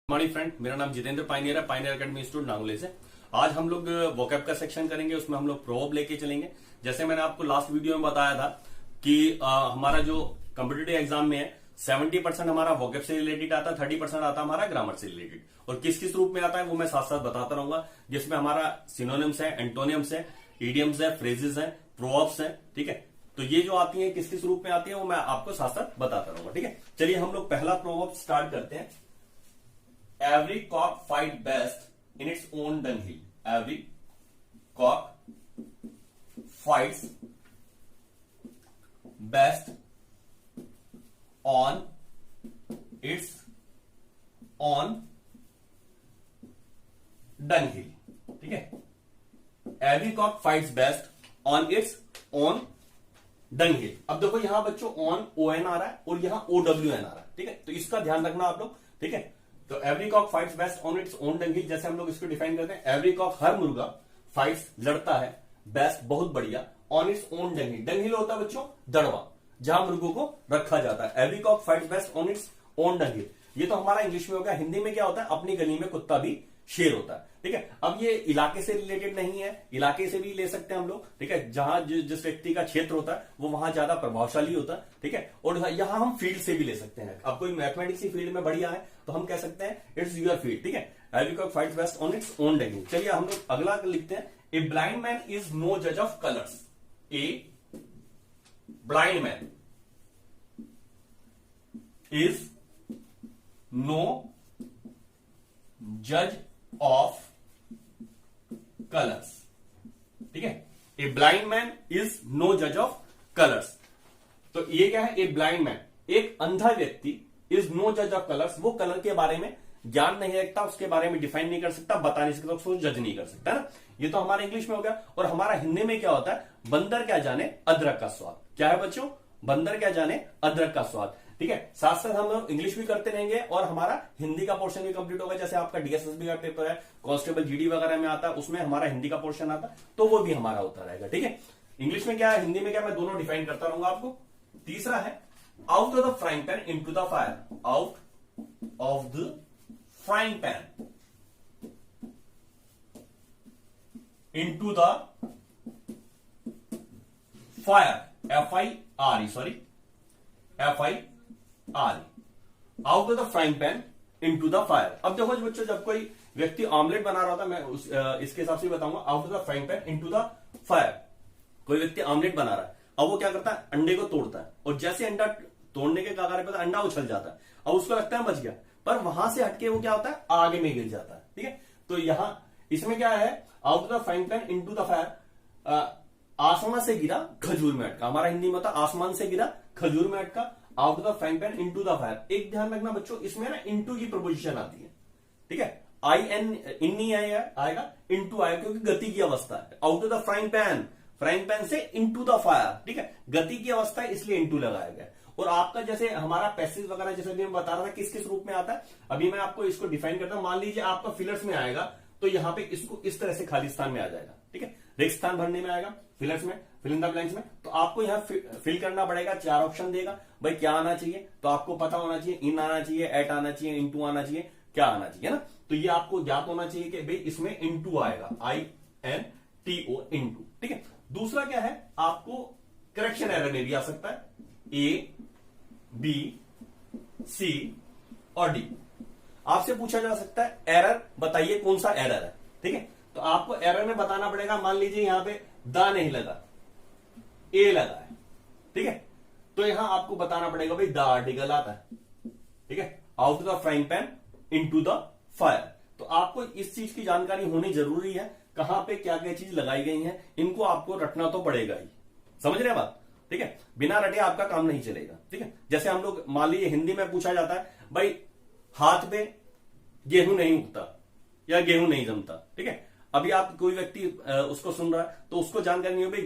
Morning friend, मेरा नाम Jitendra pioneer है। पाइनियर अकेडमी इंस्टीट्यूट नांगोले से। आज हम लोग वोकैब का सेक्शन करेंगे, उसमें हम लोग प्रोवर्ब लेके चलेंगे। जैसे मैंने आपको लास्ट वीडियो में बताया था कि हमारा जो कॉम्पिटिटिव एग्जाम में है 70% हमारा वोकैब से रिलेटेड आता है, 30% आता है हमारा ग्रामर से रिलेटेड। और किस किस रूप में आता है वो मैं साथ साथ बताता रहूंगा, जिसमें हमारा सिनोनिम्स है, एंटोनियम्स है, इडियम्स है, फ्रेजेस है, प्रोवर्ब्स है। ठीक है, तो ये जो आती है किस किस रूप में आती है वो मैं आपको साथ साथ बताता रहूंगा। ठीक है, चलिए हम लोग पहला प्रोवर्ब स्टार्ट करते हैं। Every cock fight best in its own dunghill. Every cock fights best on its own dunghill. ठीक है, Every cock fights best on its own dunghill. अब देखो यहां बच्चों on ON आ रहा है और यहां OWN आ रहा है। ठीक है, तो इसका ध्यान रखना आप लोग। ठीक है, तो every cock fights best on its own dunghill, जैसे हम लोग इसको डिफाइन करते हैं। एवरी कॉक, हर मुर्गा, फाइट्स, लड़ता है, बेस्ट, बहुत बढ़िया, ऑन इट्स ओन डंगिल। डंगिल होता है बच्चों दड़वा, जहां मुर्गों को रखा जाता है। Every cock fights best on its own dunghill. ये तो हमारा इंग्लिश में हो गया। हिंदी में क्या होता है? अपनी गली में कुत्ता भी शेर होता है। ठीक है, अब ये इलाके से रिलेटेड नहीं है, इलाके से भी ले सकते हैं हम लोग। ठीक है, जहां जिस व्यक्ति का क्षेत्र होता है वो वहां ज्यादा प्रभावशाली होता है। ठीक है, और यहां हम फील्ड से भी ले सकते हैं। अब कोई मैथमेटिक्स की फील्ड में बढ़िया है तो हम कह सकते हैं इट्स योर फील्ड। ठीक है, every cock fights best on its own dunghill. चलिए हम लोग अगला लिखते हैं। A blind man is no जज of colours. A blind man is no जज ऑफ कलर्स। ठीक है, a blind man is no जज ऑफ कलर्स। तो ये क्या है? ए ब्लाइंड मैन, एक अंधा व्यक्ति, इज नो जज ऑफ कलर्स, वो कलर के बारे में ज्ञान नहीं रखता, उसके बारे में डिफाइन नहीं कर सकता, बता नहीं सकता, उसको जज नहीं कर सकता ना। ये तो हमारा इंग्लिश में हो गया। और हमारा हिंदी में क्या होता है? बंदर क्या जाने अदरक का स्वाद। क्या है बच्चों? बंदर क्या जाने अदरक का स्वाद। ठीक है, साथ साथ हम लोग इंग्लिश भी करते रहेंगे और हमारा हिंदी का पोर्शन भी कंप्लीट होगा। जैसे आपका डीएसएसबी का पेपर है, कांस्टेबल जीडी वगैरह में आता है, उसमें हमारा हिंदी का पोर्शन आता है, तो वो भी हमारा होता रहेगा। ठीक है, इंग्लिश में क्या है, हिंदी में क्या, मैं दोनों डिफाइन करता रहूंगा आपको। तीसरा है out of the frying pan into the fire. Out of the frying pan into the fire. FIRE, sorry, FIRE, out of the frying pan into the fire. अब देखो बच्चों, जब कोई व्यक्ति ऑमलेट बना रहा होता, मैं इसके हिसाब से बताऊंगा। Out of the frying pan into the fire, कोई व्यक्ति ऑमलेट बना रहा है। अब वो क्या करता है? अंडे को तोड़ता है, और जैसे अंडा तोड़ने के कगार पे अंडा उछल जाता है। अब उसको लगता है बच गया, पर वहां से हटके वो क्या होता है? आग में गिर जाता है। ठीक है, तो यहां इसमें क्या है? Out of the frying pan into the fire, आसमान से गिरा खजूर में अटका। हमारा हिंदी में होता है आसमान से गिरा खजूर में अटका। Out of the frying pan into the fire. एक ध्यान रखना बच्चों, इसमें ना इनटू की प्रपोजिशन आती है। ठीक है, इन नहीं आएगा, इनटू आएगा, क्योंकि गति की अवस्था है। Out of the frying pan से इनटू द फायर। ठीक है, गति की अवस्था है, इसलिए इनटू लगाया गया। और आपका जैसे हमारा पैसेज वगैरह, जैसे मैं बता रहा था किस किस रूप में आता है, अभी मैं आपको इसको डिफाइन करता हूं। मान लीजिए आपका फिलर्स में आएगा, तो यहां पे इसको इस तरह से खाली स्थान में आ जाएगा। ठीक है, रिक्त स्थान भरने में आएगा, फिलर्स में, फिल इन द ब्लैंक्स में। तो आपको यहां फिल करना पड़ेगा। 4 ऑप्शन देगा भाई, क्या आना चाहिए, तो आपको पता होना चाहिए। इन आना चाहिए, एट आना चाहिए, इनटू आना चाहिए, क्या आना चाहिए ना। तो ये आपको ज्ञात होना चाहिए कि भाई इसमें इनटू आएगा, INTO, इनटू। ठीक है, दूसरा क्या है? आपको करेक्शन एरर में भी आ सकता है, A, B, C और D। आपसे पूछा जा सकता है एरर बताइए, कौन सा एरर है। ठीक है, तो आपको एरर में बताना पड़ेगा। मान लीजिए यहां पे द नहीं लगा, ए लगा है। ठीक है, तो यहां आपको बताना पड़ेगा भाई द आर्टिकल आता है। ठीक है, out of the frying pan into the fire. तो आपको इस चीज की जानकारी होनी जरूरी है, कहां पे क्या क्या चीज लगाई गई है, इनको आपको रटना तो पड़ेगा ही। समझ रहे हैं बात? ठीक है, बिना रटे आपका काम नहीं चलेगा। ठीक है, जैसे हम लोग मान लीजिए हिंदी में पूछा जाता है भाई हाथ पे गेहूं नहीं उगता या गेहूं नहीं जमता। ठीक है, अभी आप कोई व्यक्ति उसको सुन रहा है तो उसको जानकारी नहीं हो भाई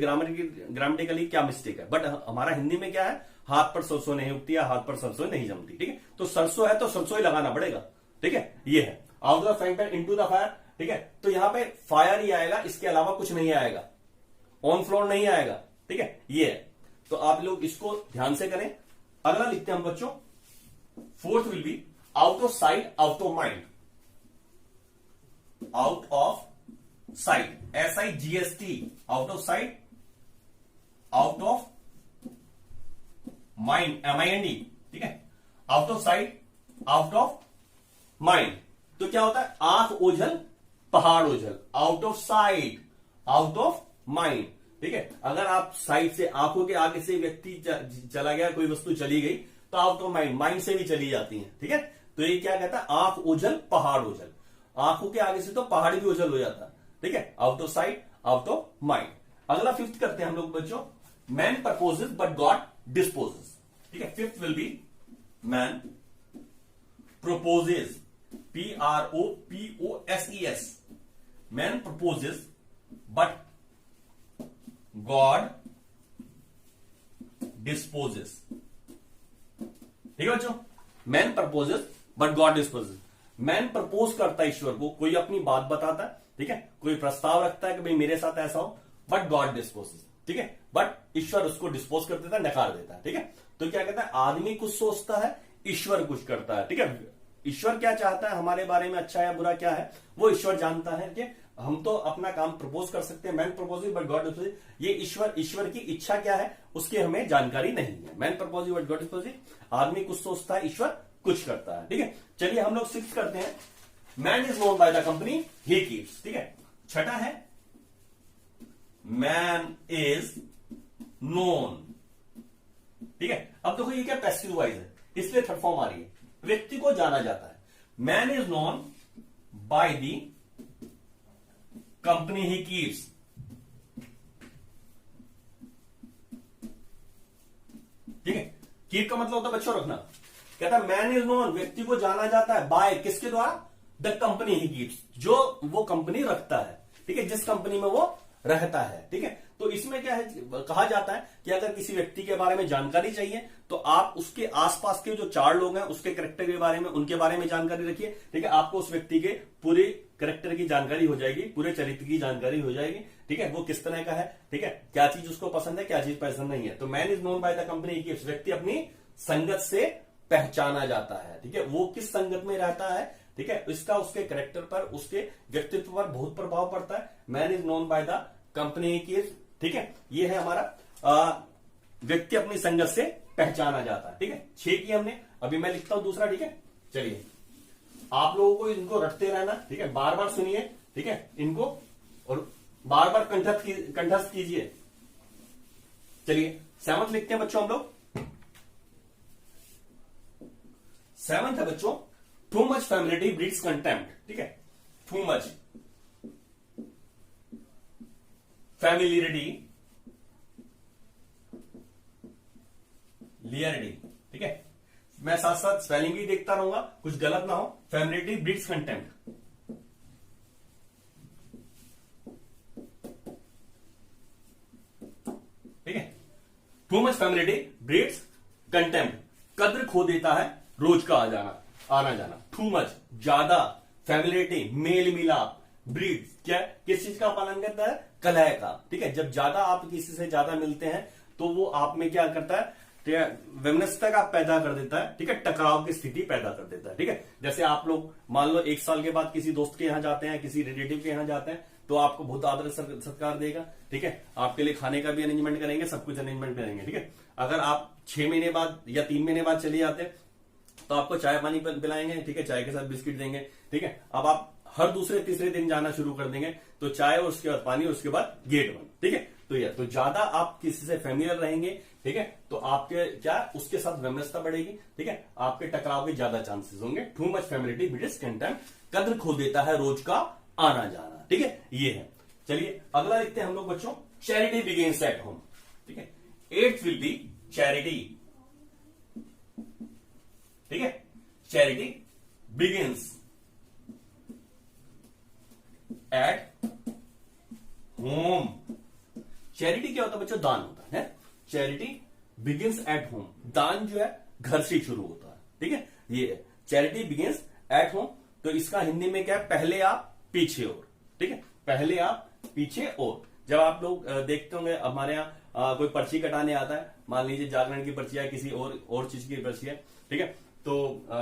ग्रामेटिकली क्या मिस्टेक है। बट हमारा हिंदी में क्या है? हाथ पर सरसों नहीं उगती या हाथ पर सरसों नहीं जमती। ठीक है, तो सरसों है तो सरसों ही लगाना पड़ेगा। ठीक है, ये है out of the frying pan into the fire. ठीक है, तो यहां पे फायर ही आएगा, इसके अलावा कुछ नहीं आएगा, ऑन फ्लोर नहीं आएगा। ठीक है, ये है। तो आप लोग इसको ध्यान से करें। अगला लिखते हैं हम बच्चों, fourth will be out of site, out of mind, out of site, SIGST, out of site, out of mind, MIND, ठीक है, out of site, out of mind. तो क्या होता है, आंख ओझल पहाड़ ओझल, out of site, out of mind, ठीक है। अगर आप साइड से, आंखों के आगे से व्यक्ति चला गया, कोई वस्तु चली गई, तो आउट ऑफ माइंड, माइंड से भी चली जाती है, ठीक है। तो ये क्या कहता है, आंख ओझल पहाड़ ओझल, आंखों के आगे से तो पहाड़ भी ओझल हो जाता है, ठीक है, out of site, out of mind. अगला फिफ्थ करते हैं हम लोग बच्चों, man proposes but God disposes, ठीक है। Fifth will be man proposes, PROPOSES, man proposes but God disposes, ठीक है बच्चों। Man proposes but God disposes, man propose करता है ईश्वर को, कोई अपनी बात बताता है, ठीक है, कोई प्रस्ताव रखता है कि भाई मेरे साथ ऐसा हो, बट गॉड डिस्पोजेस, ठीक है, बट ईश्वर उसको डिस्पोज कर देता है, नकार देता है, ठीक है। तो क्या कहता है, आदमी कुछ सोचता है, ईश्वर कुछ करता है, ठीक है। ईश्वर क्या चाहता है हमारे बारे में, अच्छा या बुरा क्या है, वो ईश्वर जानता है कि हम तो अपना काम प्रपोज कर सकते हैं, man proposing but God disposing, ये ईश्वर की इच्छा क्या है उसकी हमें जानकारी नहीं है। Man proposing but God disposing, आदमी कुछ सोचता है, ईश्वर कुछ करता है, ठीक है। चलिए हम लोग सिक्स करते हैं, man is known by the company he keeps, ठीक है। छठा है मैन इज नोन, ठीक है। अब देखो ये क्या पैसिव वॉइस है, इसलिए थर्ड फॉर्म आ रही है, व्यक्ति को जाना जाता है। Man is known by the company he keeps, ठीक है। कीप का मतलब होता है बच्चों रखना, कहता है मैन इज नोन, व्यक्ति को जाना जाता है, बाय किसके द्वारा, द कंपनी ही कीप्स, जो वो कंपनी रखता है, ठीक है, जिस कंपनी में वो रहता है, ठीक है। तो इसमें क्या है, कहा जाता है कि अगर किसी व्यक्ति के बारे में जानकारी चाहिए तो आप उसके आसपास के जो चार लोग हैं उसके कैरेक्टर के बारे में, उनके बारे में जानकारी रखिए, ठीक है। आपको उस व्यक्ति के पूरे कैरेक्टर की जानकारी हो जाएगी, पूरे चरित्र की जानकारी हो जाएगी, ठीक है, वो किस तरह का है, ठीक है, क्या चीज उसको पसंद है, क्या चीज पसंद नहीं है। तो man is known by the company की, व्यक्ति अपनी संगत से पहचाना जाता है, ठीक है, वो किस संगत में रहता है, ठीक है, इसका उसके कैरेक्टर पर, उसके व्यक्तित्व पर बहुत प्रभाव पड़ता है। Man is known by the company की, ठीक है, ये है हमारा व्यक्ति अपनी संगत से पहचाना जाता है, ठीक है। 6 की हमने, अभी मैं लिखता हूं दूसरा, ठीक है। चलिए आप लोगों को इनको रटते रहना, ठीक है, बार बार सुनिए, ठीक है, इनको, और बार बार कंठस्थ कीजिए। चलिए 7th लिखते हैं बच्चों हम लोग। 7th है बच्चों, टू मच फैमिलिटी ब्रीड्स कंटेम्प्ट, ठीक है। टू मच फैमिलियरिटी, लियरिटी, ठीक है। मैं साथ साथ स्पेलिंग भी देखता रहूंगा, कुछ गलत ना हो। फैमिलियरिटी ब्रीड्स कंटेम्प्ट, ठीक है। Too much familiarity breeds contempt, कद्र खो देता है रोज का आना जाना। टू मच ज्यादा, फैमिलियरिटी मेल मिलाप, ब्रीड क्या, किस चीज का पालन करता है, कलह का, ठीक है। जब ज्यादा आप किसी से ज्यादा मिलते हैं तो वो आप में क्या करता है, वैमनस्यता का पैदा कर देता है, ठीक है, टकराव की स्थिति पैदा कर देता है, ठीक है। जैसे आप लोग मान लो 1 साल के बाद किसी दोस्त के यहां जाते हैं, किसी रिलेटिव के यहां जाते हैं, तो आपको बहुत आदर सत्कार देगा, ठीक है, आपके लिए खाने का भी अरेंजमेंट करेंगे, सब कुछ अरेंजमेंट करेंगे, ठीक है। अगर आप 6 महीने बाद या 3 महीने बाद चले जाते हैं तो आपको चाय पानी पिलाएंगे, ठीक है, चाय के साथ बिस्किट देंगे, ठीक है। अब आप हर दूसरे तीसरे दिन जाना शुरू कर देंगे, तो चाय और उसके बाद पानी और उसके बाद गेट बंद, ठीक है। तो ये तो ज्यादा आप किसी से फेमिलियर रहेंगे, ठीक है, तो आपके क्या उसके साथ वैमनस्यता बढ़ेगी, ठीक है, आपके टकराव के ज्यादा चांसेस होंगे। टू मच फैमिलिटी ब्रीड्स कंटेम्प्ट, कद्र खो देता है रोज का आना जाना, ठीक है, ये है। चलिए अगला लिखते हैं हम लोग बच्चों, चैरिटी बिगिंस एट होम, ठीक है। 8th विल बी चैरिटी, ठीक है, charity begins at home. Charity क्या होता है बच्चों, दान होता है। चैरिटी बिगिंस एट होम, दान जो है घर से शुरू होता है, ठीक है, ये चैरिटी बिगिंस एट होम। तो इसका हिंदी में क्या है, पहले आप पीछे और, ठीक है, पहले आप पीछे और। जब आप लोग देखते होंगे हमारे यहाँ कोई पर्ची कटाने आता है, मान लीजिए जागरण की पर्ची है, किसी और चीज की पर्ची है, ठीक है, तो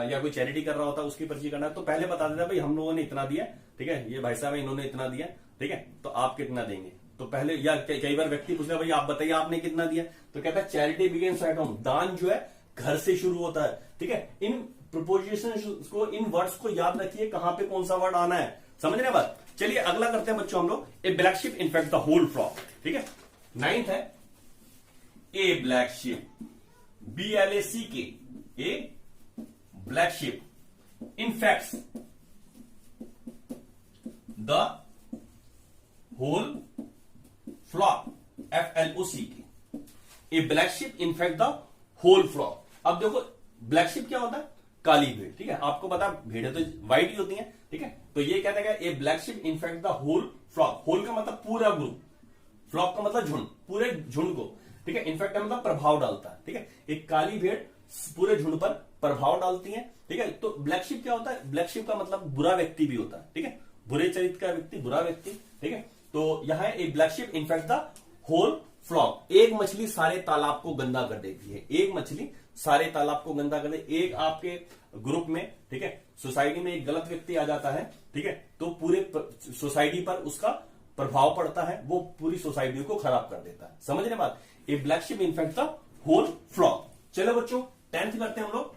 या कोई चैरिटी कर रहा होता है उसकी पर्ची करना है, तो पहले बता देता भाई हम लोगों ने इतना दिया, ठीक है, ये भाई साहब इन्होंने इतना दिया, ठीक है, तो आप कितना देंगे। तो पहले या कई बार व्यक्ति पूछता है भाई आप बताइए आपने कितना दिया, तो कहता है चैरिटी बिगिंस एट होम, दान जो है घर से शुरू होता है, ठीक है। इन प्रोपोजिशन को, इन वर्ड्स को याद रखिए कहां पे कौन सा वर्ड आना है, समझ रहे बात। चलिए अगला करते हैं बच्चों हम लोग, a black sheep infect the whole flock, ठीक है। 9th है a black sheep, BLACK, a black sheep infects the whole flock, FLOCK, a black sheep infect the whole flock. अब देखो ब्लैक शिप क्या होता है, काली भेड़, ठीक है, आपको पता भेड़ें तो व्हाइट ही होती हैं, ठीक है। तो ये कहता है a black sheep infect the whole flock, whole का मतलब पूरा ग्रुप, फ्लॉक का मतलब झुंड, पूरे झुंड को, ठीक है, इनफेक्ट का मतलब प्रभाव डालता है, ठीक है। एक काली भेड़ पूरे झुंड पर प्रभाव डालती है, ठीक है। तो ब्लैक शिप क्या होता है, ब्लैक शिप का मतलब बुरा व्यक्ति भी होता है, ठीक है, बुरे चरित्र का व्यक्ति, बुरा व्यक्ति, ठीक है। तो यहां a black sheep infect the whole flock, एक मछली सारे तालाब को गंदा कर देती है, एक मछली सारे तालाब को गंदा कर दे। एक आपके ग्रुप में, ठीक है, सोसाइटी में एक गलत व्यक्ति आ जाता है, ठीक है, तो पूरे सोसाइटी पर उसका प्रभाव पड़ता है, वो पूरी सोसाइटी को खराब कर देता है, समझ रहे बात। A black sheep infect the whole flock. चलो बच्चों 10th करते हैं हम लोग,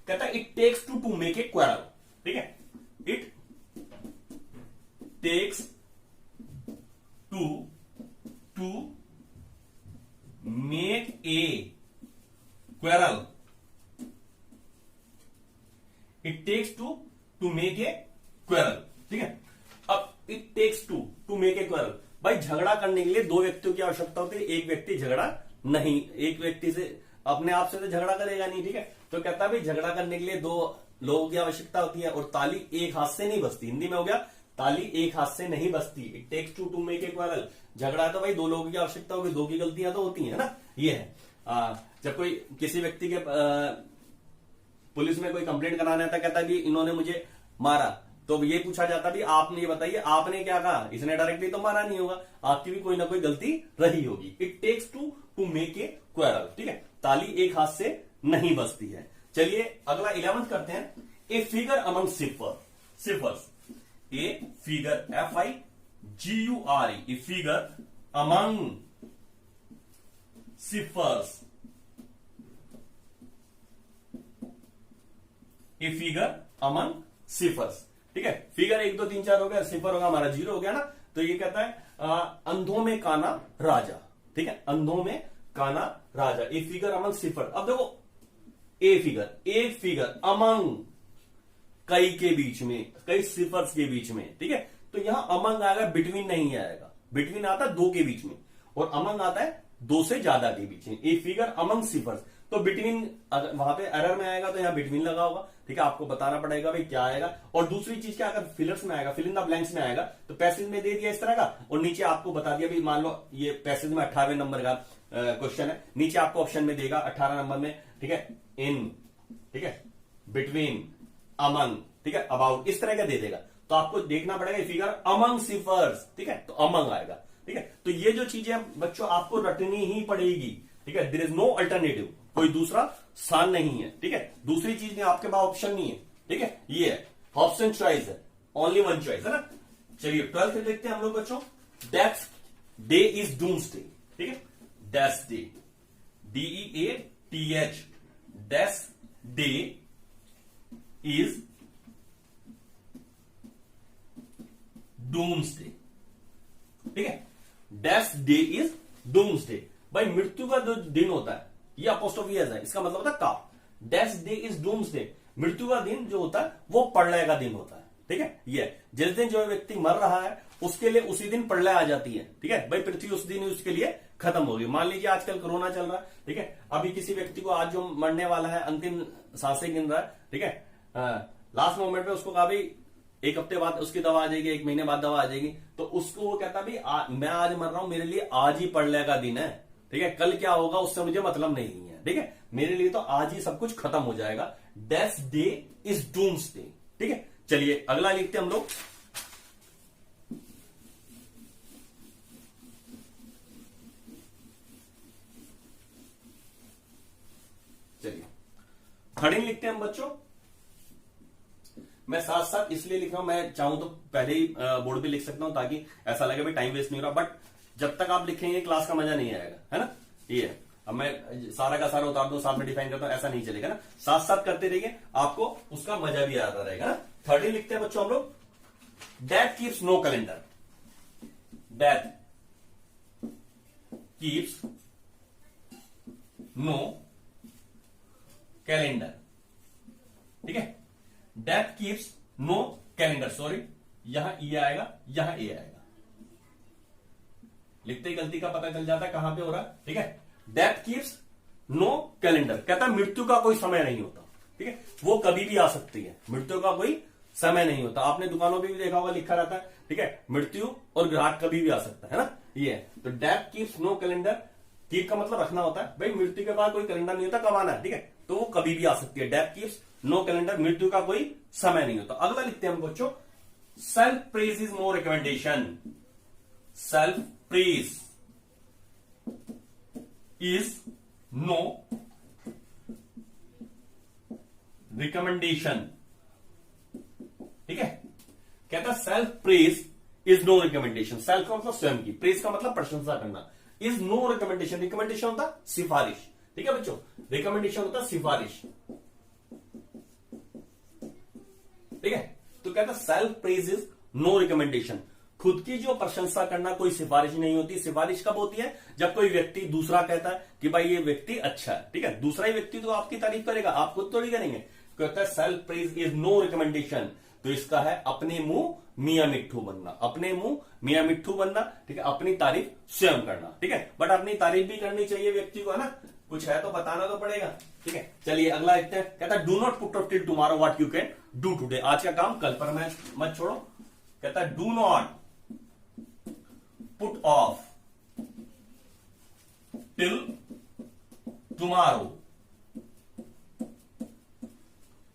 कहता है it takes to make a quarrel, ठीक है, it takes to make a quarrel, it takes to make a quarrel, ठीक है। अब it takes to make a quarrel, भाई झगड़ा करने के लिए दो व्यक्तियों की आवश्यकता होती है, एक व्यक्ति झगड़ा नहीं, एक व्यक्ति से अपने आप से तो झगड़ा करेगा नहीं, ठीक है। तो कहता है भाई झगड़ा करने के लिए दो लोगों की आवश्यकता होती है, और ताली एक हाथ से नहीं बजती, हिंदी में हो गया ताली एक हाथ से नहीं बजती, it takes to make a quarrel. झगड़ा है तो भाई दो लोगों की आवश्यकता होगी, दो की गलतियां तो होती है ना, ये है। जब कोई किसी व्यक्ति के पुलिस में कोई कंप्लेंट कराना था, कहता है कि इन्होंने मुझे मारा, तो ये पूछा जाता भी आपने ये बताइए आपने क्या कहा, इसने डायरेक्टली तो मारा नहीं होगा, आपकी भी कोई ना कोई गलती रही होगी। It takes to make a quarrel, ठीक है, ताली एक हाथ से नहीं बजती है। चलिए अगला 11th करते हैं, a figure among ciphers, a figure FIGURE, a figure among ciphers, a figure among ciphers, ठीक है। फिगर 1 2 3 4 हो गया, सिफर होगा हमारा 0 हो गया ना। तो ये कहता है अंधों में काना राजा, ठीक है, अंधों में काना राजा, ए फिगर अमंग सिफर। अब देखो एक फिगर अमंग, कई के बीच में, कई सिफर्स के बीच में, ठीक है। तो यहां अमंग आएगा, बिटवीन नहीं आएगा, बिटवीन आता है दो के बीच में, और अमंग आता है दो से ज्यादा के बीच में, ए फिगर अमंग सिफर्स। तो बिटवीन वहां पे एरर में आएगा तो यहां बिटवीन लगा होगा, ठीक है, आपको बताना पड़ेगा भाई क्या आएगा। और दूसरी चीज क्या, अगर फिलर्स में आएगा, फिल इन द ब्लैंक्स में आएगा, तो पैसेज में दे दिया इस तरह का, और नीचे आपको बता दिया भाई, मान लो ये पैसेज में 18वें नंबर का क्वेश्चन है, नीचे आपको ऑप्शन में देगा 18 नंबर में, ठीक है, इन, ठीक है, बिटवीन, अमंग, ठीक है, अबाउट, इस तरह का दे देगा। तो आपको देखना पड़ेगा फिगर अमंग सिफर्स, ठीक है, तो अमंग आएगा, ठीक है। तो ये जो चीजें बच्चों आपको रटनी ही पड़ेगी, ठीक है, देयर इज नो अल्टरनेटिव, कोई दूसरा स्थान नहीं है, ठीक है, दूसरी चीज में आपके पास ऑप्शन नहीं है, ठीक है, ये है ऑप्शन चॉइस है, ओनली वन चॉइस है ना। चलिए 12th देखते हैं हम लोग बच्चों, दैट डे इज डूम्सडे, ठीक है, that's day, DEATH, that's day is doomsday, ठीक है, दैट्स डे इज डूम्सडे। भाई मृत्यु का जो दिन होता है, ये अपोस्ट्रोफी है, इसका मतलब होता है का, दैट्स डे इज डूम्सडे, मृत्यु का दिन जो होता है वो प्रलय का दिन होता है, ठीक है। ये जिस दिन जो व्यक्ति मर रहा है उसके लिए उसी दिन प्रलय आ जाती है, ठीक है, भाई पृथ्वी उस दिन उसके लिए खत्म होगी। मान लीजिए आजकल कोरोना चल रहा है, ठीक है, अभी किसी व्यक्ति को आज जो मरने वाला है, अंतिम सांसें गिन रहा है, ठीक है, लास्ट मोमेंट पे उसको कहा भाई एक हफ्ते बाद उसकी दवा आ जाएगी, एक महीने बाद दवा आ जाएगी, तो उसको वो कहता भाई मैं आज मर रहा हूं, मेरे लिए आज ही प्रलय का दिन है, ठीक है, कल क्या होगा उससे मुझे मतलब नहीं है, ठीक है, मेरे लिए तो आज ही सब कुछ खत्म हो जाएगा, दैट्स डे इज डूम्सडे, ठीक है। चलिए अगला लिखते हम लोग, चलिए 13 लिखते हैं हम बच्चों। मैं साथ साथ इसलिए लिख रहा हूं, मैं चाहूं तो पहले ही बोर्ड पे लिख सकता हूं ताकि ऐसा लगे भाई टाइम वेस्ट नहीं हो रहा, बट जब तक आप लिखेंगे क्लास का मजा नहीं आएगा, है ना। ये है, अब मैं सारा का सारा उतार दूं, साथ में डिफाइन करता हूं, ऐसा नहीं चलेगा ना। साथ साथ करते रहिए, आपको उसका मजा भी आता रहेगा ना। 13 लिखते हैं बच्चों हम लोग। That keeps no calendar, that keeps no calendar, ठीक है। That keeps no calendar, sorry यहां ई आएगा, यहां ए आएगा, लिखते ही गलती का पता चल जाता है कहां पे हो रहा है, ठीक है। दैट कीप्स नो कैलेंडर, कहता है मृत्यु का कोई समय नहीं होता, ठीक है। वो कभी भी आ सकती है, मृत्यु का कोई समय नहीं होता। आपने दुकानों पे भी देखा होगा, लिखा रहता है, ठीक है, मृत्यु और ग्राहक कभी भी आ सकता है ना। ये तो that keeps no calendar, keep का मतलब रखना होता है, भाई मृत्यु के बाद कोई कैलेंडर नहीं होता, कब आना है, ठीक है, तो वो कभी भी आ सकती है। दैट कीप्स नो कैलेंडर, मृत्यु का कोई समय नहीं होता। अगला लिखते हैं हम बच्चों, self praise is no recommendation, self praise is no recommendation, ठीक है। कहता self praise is no recommendation, self का मतलब स्वयं की, प्रेज का मतलब प्रशंसा करना, इज नो रिकमेंडेशन, रिकमेंडेशन होता सिफारिश, ठीक है बच्चों, रिकमेंडेशन होता सिफारिश, ठीक है। तो कहता self praise is no recommendation, खुद की जो प्रशंसा करना कोई सिफारिश नहीं होती। सिफारिश कब होती है, जब कोई व्यक्ति दूसरा कहता है कि भाई ये व्यक्ति अच्छा है, ठीक है, दूसरा ही व्यक्ति तो आपकी तारीफ करेगा, आप खुद थोड़ी करेंगे। कहता है self praise is no recommendation, तो इसका है अपने मुंह मियां मिट्ठू बनना, अपने मुंह मियां मिट्ठू बनना, ठीक है, अपनी तारीफ स्वयं करना, ठीक है। बट अपनी तारीफ भी करनी चाहिए व्यक्ति को, है ना, कुछ है तो बताना तो पड़ेगा, ठीक है। चलिए अगला देखते हैं। कहता है do not put off till tomorrow what you can do today, आज का काम कल पर मत छोड़ो। कहता है do not put off till tomorrow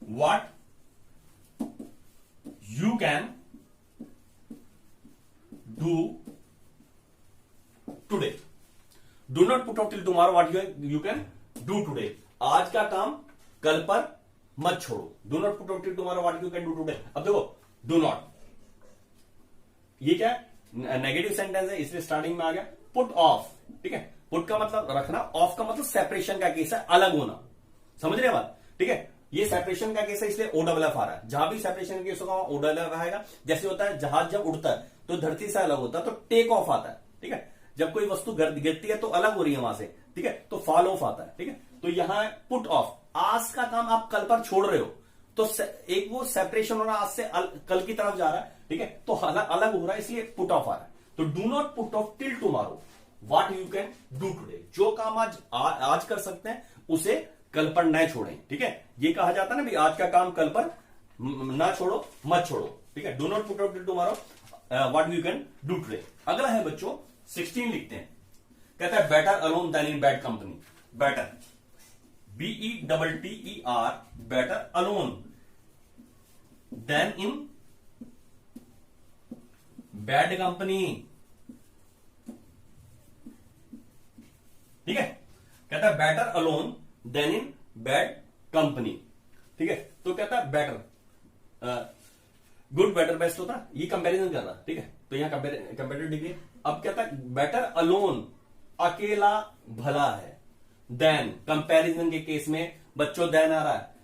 what you can do today, do not put off till tomorrow what you can do today, आज का काम कल पर मत छोड़ो। Do not put off till tomorrow what you can do today. अब देखो do not, ये क्या है, नेगेटिव सेंटेंस है, इसलिए स्टार्टिंग में आ गया पुट ऑफ, ठीक है। पुट का मतलब रखना, ऑफ का मतलब सेपरेशन का केस है, अलग होना, समझ रहे बात, ठीक है। ये सेपरेशन का केस है, इसलिए OFF आ रहा है। जहां भी सेपरेशन का केस होगा वहां OFF आएगा। जैसे होता है जहाज जब उड़ता है तो धरती से अलग होता है तो टेक ऑफ आता है, ठीक है। जब कोई वस्तु गिरती है तो अलग हो रही है वहां से, ठीक है, तो फॉल ऑफ आता है, ठीक है। तो यहां पुट ऑफ, आज का काम आप कल पर छोड़ रहे हो, तो एक वो सेपरेशन हो रहा है, आज से कल की तरफ जा रहा है, ठीक है, तो अलग हो रहा है, इसलिए पुट ऑफ आ रहा है। तो do not put off till tomorrow what you can do today, जो काम आज कर सकते हैं उसे कल पर न छोड़ें, ठीक है। ये कहा जाता है ना भी आज का काम कल पर ना छोड़ो, मत छोड़ो, ठीक है। Do not put off till tomorrow what you can do today. अगला है बच्चों 16 लिखते हैं। कहता है better alone than in bad company, better BETTER, better alone than in bad company, ठीक है। कहता है better alone than in bad company, ठीक है। तो कहता है बेटर, गुड बेटर बेस्ट होता है, ये कंपैरिजन कर रहा, ठीक है, तो यहां कंपेरेटिव डिग्री। अब कहता है बेटर अलोन, अकेला भला है, देन कंपैरिजन के केस में बच्चों देन आ रहा है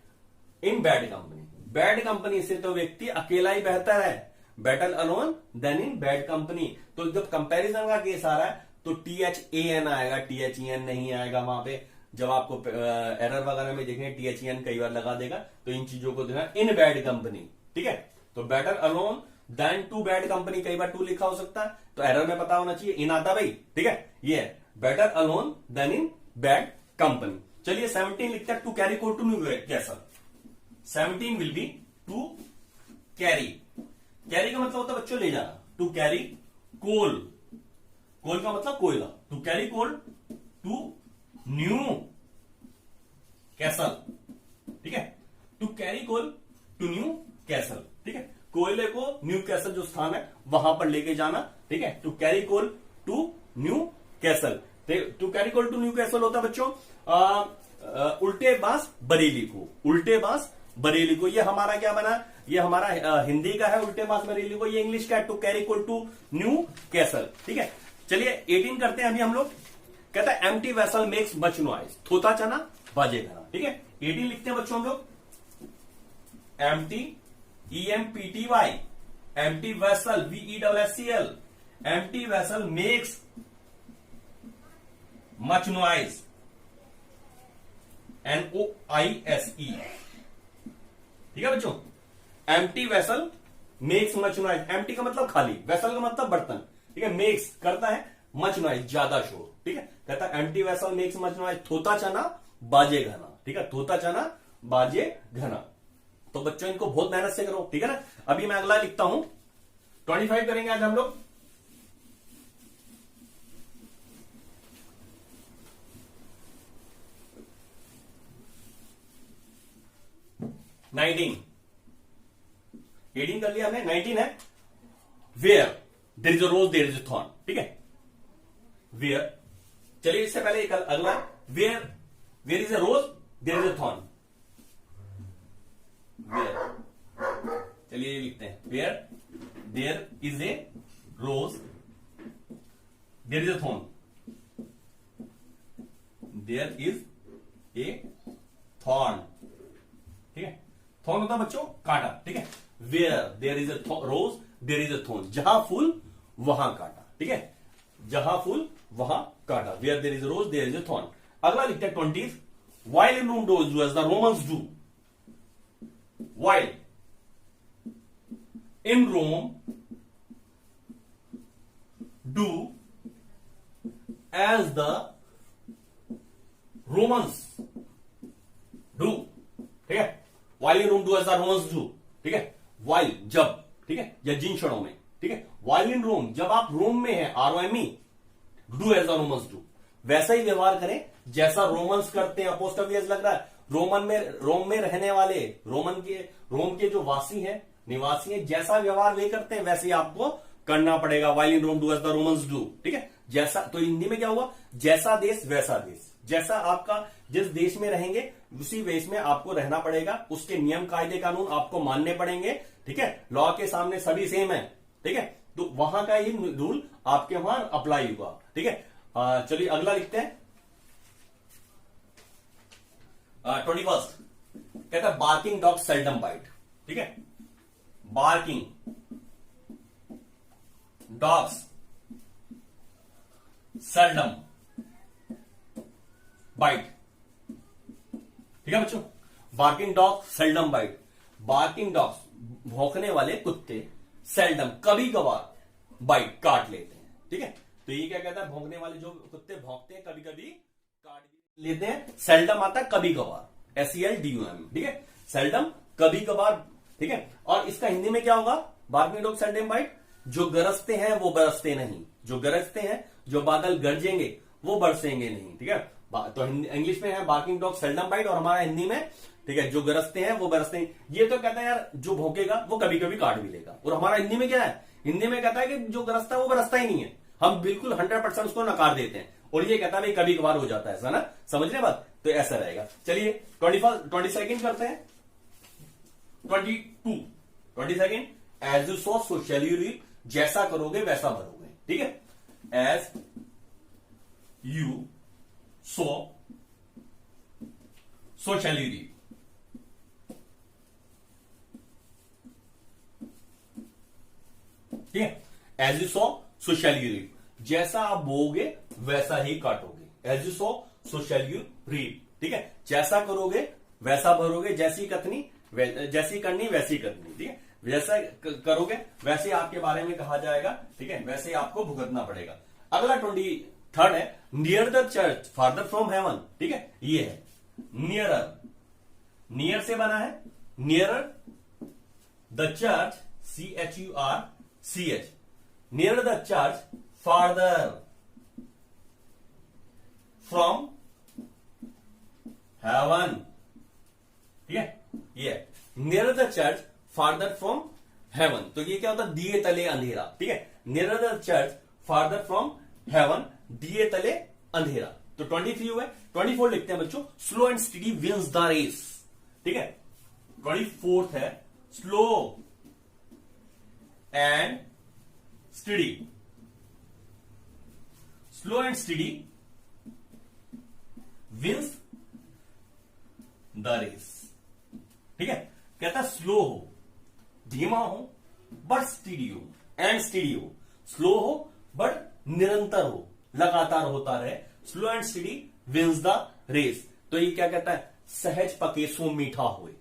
in bad company, bad company से तो व्यक्ति अकेला ही बेहतर है, better alone than in bad company. तो जब कंपैरिजन का केस आ रहा है तो THAN आएगा, THEN नहीं आएगा वहां पे। जब आपको एरर वगैरह में देखेंगे THEN कई बार लगा देगा, तो इन चीजों को देना इन बैड कंपनी, ठीक है। तो better alone than to bad company, कई बार टू लिखा हो सकता है, तो एरर में पता होना चाहिए इन आता भाई, ठीक है। ये है better alone than in bad company. चलिए 17 लिखते हैं, to carry coal to Newcastle. 17 will be to carry, carry का मतलब होता है बच्चों ले जाना, टू कैरी कोल, कोल का मतलब कोयला, to carry coal to Newcastle, ठीक है। To carry coal to Newcastle, ठीक है, कोयले को न्यू कैसल जो स्थान है वहां पर लेके जाना, ठीक है। To carry coal to Newcastle, to carry coal to Newcastle होता है बच्चों उल्टे बांस बरेली को, उल्टे बांस बरेली को। ये हमारा क्या बना, ये हमारा हिंदी का है उल्टे बांस बरेली को, ये इंग्लिश का है to carry coal to Newcastle. ठीक है, चलिए 18 करते हैं अभी हम लोग। कहता है empty vessel makes much noise, थोथा चना बाजे घना। ठीक है, 18 लिखते हैं बच्चों हम लोग। Empty EMPTY, empty vessel VESSEL, empty vessel makes much noise NOISE। ठीक है बच्चों, empty vessel makes much noise. Empty का मतलब खाली, वेसल का मतलब बर्तन। ठीक है, मेक्स करता है मच नॉइज ज्यादा शोर। ठीक है, कहता है empty vessel makes much noise, थोता चना बाजे घना। ठीक है, थोता चना बाजे घना। तो बच्चों इनको बहुत मेहनत से करो। ठीक है ना, अभी मैं अगला लिखता हूं, 25 करेंगे आज हम लोग। नाइनटीन 18 कर लिया हमने, 19 है where there is a rose there is a thorn. ठीक है, वेयर, चलिए इससे पहले एक अगला, where is a rose there is a thorn. Where, चलिए ये लिखते हैं, where there is a rose there is a thorn, there is a thorn. ठीक है, थॉर्न होता है बच्चों कांटा। ठीक है, where there is a rose there is a thorn, जहां फूल वहां कांटा। ठीक है, जहां फूल वहां कांटा, where there is a rose there is a thorn. अगला लिखते हैं 20, while in Rome do as the Romans do, while in Rome do as the Romans do. ठीक है, while in Rome do as the Romans do. ठीक है, while जब, ठीक है, या जिन क्षणों में। ठीक है, वाइल इन रोम जब आप रोम में हैं, ROME, do as the Romans do, वैसा ही व्यवहार करें जैसा रोमन्स करते हैं। अपोस्ट्रोफी एस लग रहा है, रोम में रहने वाले, रोम के जो वासी हैं, निवासी हैं, जैसा व्यवहार वे करते हैं वैसे ही आपको करना पड़ेगा। While in Rome do as the Romans do. ठीक है, जैसा, तो हिंदी में क्या हुआ, जैसा देश वैसा देश, जैसा आपका जिस देश में रहेंगे उसी देश में आपको रहना पड़ेगा, उसके नियम कायदे कानून आपको मानने पड़ेंगे। ठीक है, लॉ के सामने सभी सेम है। ठीक है, तो वहां का ही रूल आपके वहां अप्लाई हुआ। ठीक है, चलिए अगला लिखते हैं 21, कहता है बार्किंग डॉग सेल्डम बाइट। ठीक है, बार्किंग डॉग्स सेल्डम बाइट। ठीक है बच्चों, barking dog seldom bite, barking dogs भौंकने वाले कुत्ते, सेल्डम कभी कभार, बाइट काट लेते हैं। ठीक है, तो ये क्या कहता है, भौंकने वाले जो कुत्ते भौंकते हैं कभी कभी काट भी लेते हैं। सेल्डम आता है कभी कभार, SELDUM। ठीक है, सेल्डम कभी कभार। ठीक है, और इसका हिंदी में क्या होगा, बार्किंग डॉग सेल्डम बाइट, जो गरजते हैं वो बरसते नहीं, जो गरजते हैं, जो बादल गरजेंगे वो बरसेंगे नहीं। ठीक है, तो इंग्लिश में है बार्किंग डॉग सेल्डम बाइट, और हमारा हिंदी में, ठीक है, जो गरजते हैं वो बरसते हैं। ये तो कहता है यार जो भौंकेगा वो कभी कभी काट भी लेगा, और हमारा हिंदी में क्या है, हिंदी में कहता है कि जो गरजता है वो बरसता ही नहीं है। हम बिल्कुल 100% उसको नकार देते हैं, और ये कहता है भाई कभी कभार हो जाता है ऐसा ना, समझ रहे बात, तो ऐसा रहेगा। चलिए 22 करते हैं, 22 as you sow so shall you reap, जैसा करोगे वैसा भरोगे। ठीक है, as you sow shall you reap. ठीक है, as you sow shall you reap, जैसा आप बोओगे वैसा ही काटोगे। As you sow shall you reap. ठीक है, जैसा करोगे वैसा भरोगे, जैसी करनी वैसी करनी। ठीक है, जैसा करोगे वैसे आपके बारे में कहा जाएगा। ठीक है, वैसे ही आपको भुगतना पड़ेगा। अगला 23 है, near the church farther from heaven. ठीक है, ये है नियरर, नियर से बना है, nearer the church, CHURCH, near the church farther from heaven. ठीक है, ये near the church farther from heaven, तो ये क्या होता है, दिए तले अंधेरा। ठीक है, near the church farther from heaven, दिए तले अंधेरा। तो 23 हुआ, 24 लिखते हैं बच्चों, slow and steady wins the race. ठीक है, 24th है slow and steady, slow and steady wins the race. ठीक है, कहता है स्लो हो, धीमा हो बट स्टडी हो, एंड स्टडी हो, स्लो हो बट निरंतर हो, लगातार होता रहे, slow and steady wins the race. तो ये क्या कहता है, सहज पके सो मीठा होए,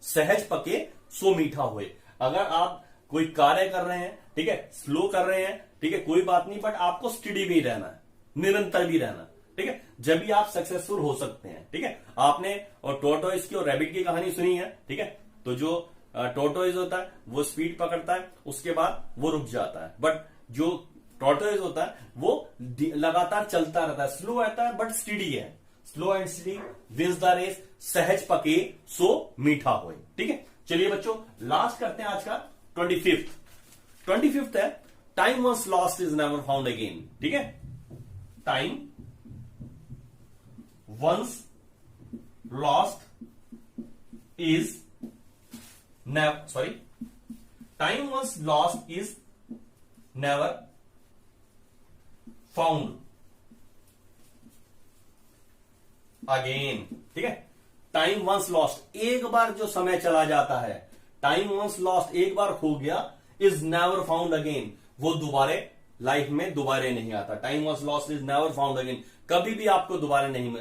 सहज पके सो मीठा होए। अगर आप कोई कार्य कर रहे हैं, ठीक है, स्लो कर रहे हैं, ठीक है, कोई बात नहीं, बट आपको स्टडी भी रहना है, निरंतर भी रहना, ठीक है, जब भी आप सक्सेसफुल हो सकते हैं। ठीक है, आपने और टोर्टोइज की और रैबिट की कहानी सुनी है। ठीक है, तो जो टोर्टोइज होता है वो स्पीड पकड़ता है, उसके बाद वो रुक जाता है, बट जो टोर्टोइज होता है वो लगातार चलता रहता है, स्लो रहता है बट स्टडी है। Slow and steady wins the race, सहज पके सो मीठा होए। ठीक है, चलिए बच्चों लास्ट करते हैं आज का 25th है, time once lost is never found again. ठीक है, time once lost is never, sorry, time was lost is never found again। ठीक है, टाइम वंस लॉस्ट, एक बार जो समय चला जाता है, टाइम वंस लॉस्ट एक बार हो गया, इज नेवर फाउंड अगेन, वो दोबारे लाइफ में दोबारे नहीं आता। Time once lost is never found again, कभी भी आपको दोबारा नहीं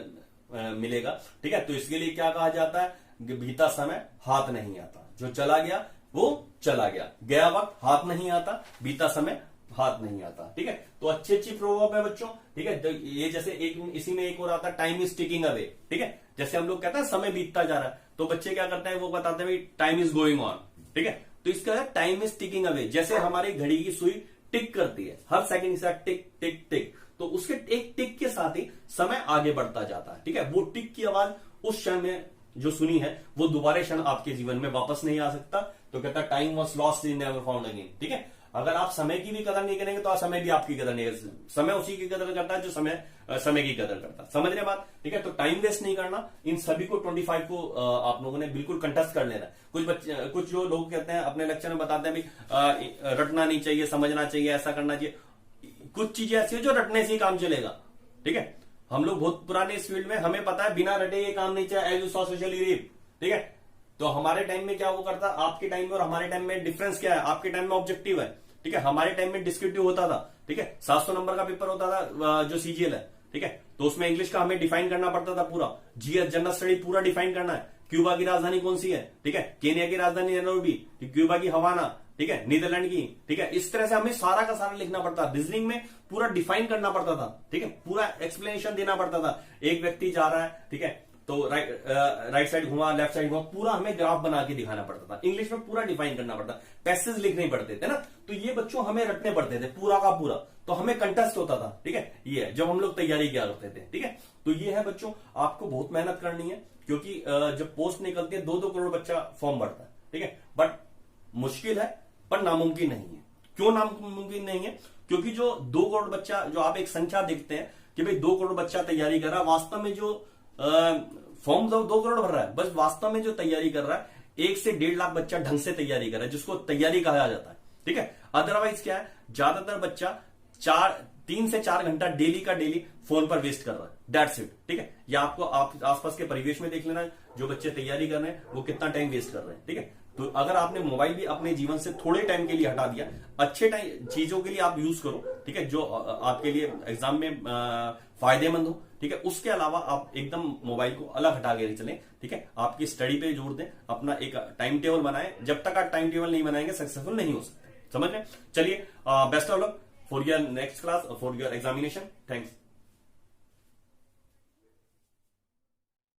मिलेगा। ठीक है, तो इसके लिए क्या कहा जाता है, बीता समय हाथ नहीं आता, जो चला गया वो चला गया, गया वक्त हाथ नहीं आता, बीता समय हाथ नहीं आता। ठीक है, तो अच्छी अच्छी प्रोवर्ब है बच्चों। ठीक है, तो ये जैसे एक इसी में एक और आता है, टाइम इज टिकिंग अवे। ठीक है, जैसे हम लोग कहते हैं समय बीतता जा रहा है, तो बच्चे क्या करते हैं, वो बताते हैं टाइम इज गोइंग ऑन। ठीक है, तो इसका टाइम इज टिकिंग अवे, जैसे हमारी घड़ी की सुई टिक करती है, हर सेकंड के साथ टिक टिक टिक, तो उसके एक टिक के साथ ही समय आगे बढ़ता जाता है। ठीक है, वो टिक की आवाज उस क्षण में जो सुनी है वो दोबारा क्षण आपके जीवन में वापस नहीं आ सकता। तो कहता है time was lost is never found again. ठीक है, अगर आप समय की भी कदर नहीं करेंगे तो समय भी आपकी कदर नहीं करेगा, समय उसी की कदर करता है जो समय की कदर करता है। समझ रहे बात? ठीक है, तो टाइम वेस्ट नहीं करना, इन सभी को 25 को आप लोगों ने बिल्कुल कंटेस्ट कर लेना। कुछ जो लोग कहते हैं अपने लेक्चर में बताते हैं भाई रटना नहीं चाहिए, समझना चाहिए, ऐसा करना चाहिए। कुछ चीजें ऐसी है जो रटने से ही काम चलेगा। ठीक है, हम लोग बहुत पुराने इस फील्ड में, हमें पता है बिना रटे ये काम नहीं चाहिए, as you sow so shall reap. ठीक है, तो हमारे टाइम में क्या वो करता, आपके टाइम में और हमारे टाइम में डिफरेंस क्या है? आपके टाइम में ऑब्जेक्टिव है, ठीक है, हमारे टाइम में डिस्क्रिप्टिव होता था। ठीक है, 700 नंबर का पेपर होता था जो सीजीएल है। ठीक है, तो उसमें इंग्लिश का हमें डिफाइन करना पड़ता था पूरा, जीएस जनरल स्टडी पूरा डिफाइन करना है। क्यूबा की राजधानी कौन सी है? ठीक है, केनिया की राजधानी नैरोबी, क्यूबा की हवाना, ठीक है, नीदरलैंड की। ठीक है, इस तरह से हमें सारा का सारा लिखना पड़ता था, रीजनिंग में पूरा डिफाइन करना पड़ता था। ठीक है, पूरा एक्सप्लेनेशन देना पड़ता था। एक व्यक्ति जा रहा है, ठीक है, तो राइट साइड घुमा, लेफ्ट साइड घुमा, पूरा हमें ग्राफ बना के दिखाना पड़ता था। इंग्लिश में पूरा डिफाइन करना पड़ता, पैसेज लिखने पड़ते थे ना, तो ये बच्चों हमें रटने पड़ते थे पूरा का पूरा, तो हमें कंटेस्ट होता था। ठीक है, ये है जब हम लोग तैयारी किया करते थे। ठीक है, तो ये है बच्चों, आपको बहुत मेहनत करनी है, क्योंकि जब पोस्ट निकलती है 2-2 करोड़ बच्चा फॉर्म भरता है। ठीक है, बट मुश्किल है पर नामुमकिन नहीं है। क्यों नामुमकिन नहीं है? क्योंकि जो 2 करोड़ बच्चा, जो आप एक संख्या देखते हैं कि भाई 2 करोड़ बच्चा तैयारी कर रहा है, वास्तव में जो फॉर्म 2 करोड़ भर रहा है, बस वास्तव में जो तैयारी कर रहा है 1 से 1.5 लाख बच्चा ढंग से तैयारी कर रहा है, जिसको तैयारी कहा जाता है। ठीक है, अदरवाइज क्या है, ज्यादातर बच्चा 3 से 4 घंटा डेली का डेली फोन पर वेस्ट कर रहा है, दैट्स इट। ठीक है, या आपको आप आसपास के परिवेश में देख लेना, जो बच्चे तैयारी कर रहे हैं वो कितना टाइम वेस्ट कर रहे हैं। ठीक है, तो अगर आपने मोबाइल भी अपने जीवन से थोड़े टाइम के लिए हटा दिया, अच्छे टाइम चीजों के लिए आप यूज करो, ठीक है, जो आपके लिए एग्जाम में फायदेमंद हो। ठीक है, उसके अलावा आप एकदम मोबाइल को अलग हटा के चलें। ठीक है, आपकी स्टडी पे जोर दें, अपना एक टाइम टेबल बनाएं। जब तक आप टाइम टेबल नहीं बनाएंगे सक्सेसफुल नहीं हो सकते। समझ रहे? चलिए, best of luck for your next class, for your examination. Thanks.